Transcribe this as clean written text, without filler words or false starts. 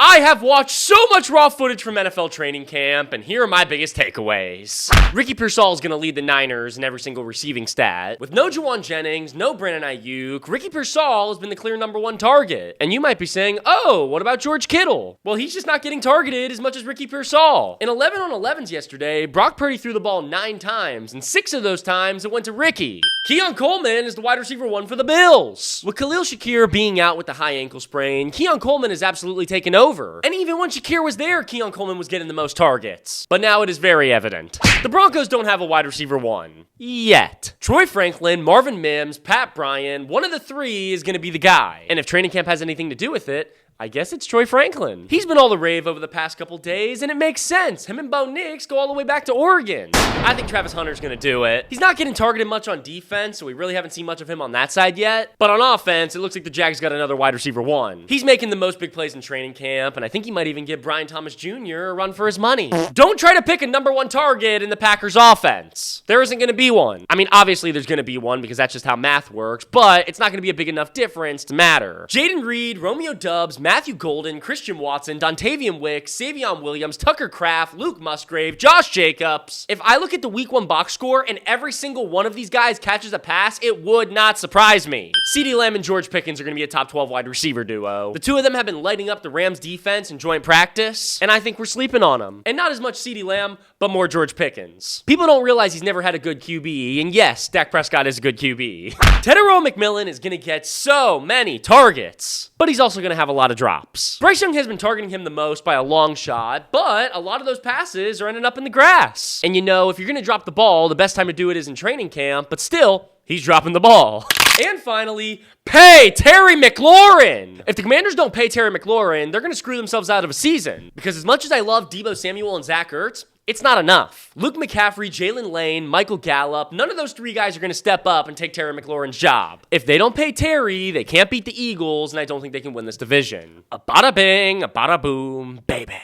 I have watched so much raw footage from NFL training camp, and here are my biggest takeaways. Ricky Pearsall is going to lead the Niners in every single receiving stat. With no Juwan Jennings, no Brandon Ayuk, Ricky Pearsall has been the clear #1 target. And you might be saying, oh, what about George Kittle? Well, he's just not getting targeted as much as Ricky Pearsall. In 11 on 11s yesterday, Brock Purdy threw the ball 9 times, and 6 of those times it went to Ricky. Keon Coleman is the wide receiver 1 for the Bills. With Khalil Shakir being out with the high ankle sprain, Keon Coleman has absolutely taken over. And even when Shakir was there, Keon Coleman was getting the most targets. But now it is very evident. The Broncos don't have a wide receiver 1. Yet. Troy Franklin, Marvin Mims, Pat Bryant, one of the 3 is going to be the guy. And if training camp has anything to do with it, I guess it's Troy Franklin. He's been all the rave over the past couple days, and it makes sense. Him and Bo Nix go all the way back to Oregon. I think Travis Hunter's gonna do it. He's not getting targeted much on defense, so we really haven't seen much of him on that side yet. But on offense, it looks like the Jags got another wide receiver 1. He's making the most big plays in training camp, and I think he might even give Brian Thomas Jr. a run for his money. Don't try to pick a #1 target in the Packers offense. There isn't gonna be one. I mean, obviously there's gonna be one because that's just how math works, but it's not gonna be a big enough difference to matter. Jaden Reed, Romeo Doubs, Matthew Golden, Christian Watson, Dontavian Wicks, Savion Williams, Tucker Kraft, Luke Musgrave, Josh Jacobs. If I look at the week 1 box score and every single one of these guys catches a pass, it would not surprise me. CeeDee Lamb and George Pickens are going to be a top 12 wide receiver duo. The 2 of them have been lighting up the Rams defense in joint practice, and I think we're sleeping on them. And not as much CeeDee Lamb, but more George Pickens. People don't realize he's never had a good QB, and yes, Dak Prescott is a good QB. Tedero McMillan is going to get so many targets, but he's also going to have a lot of drops. Bryce Young has been targeting him the most by a long shot, but a lot of those passes are ending up in the grass. And you know, if you're going to drop the ball, the best time to do it is in training camp, but still, he's dropping the ball. And finally, pay Terry McLaurin! If the Commanders don't pay Terry McLaurin, they're going to screw themselves out of a season. Because as much as I love Deebo Samuel and Zach Ertz, it's not enough. Luke McCaffrey, Jalen Lane, Michael Gallup, none of those 3 guys are going to step up and take Terry McLaurin's job. If they don't pay Terry, they can't beat the Eagles, and I don't think they can win this division. A bada bing, a bada boom, baby.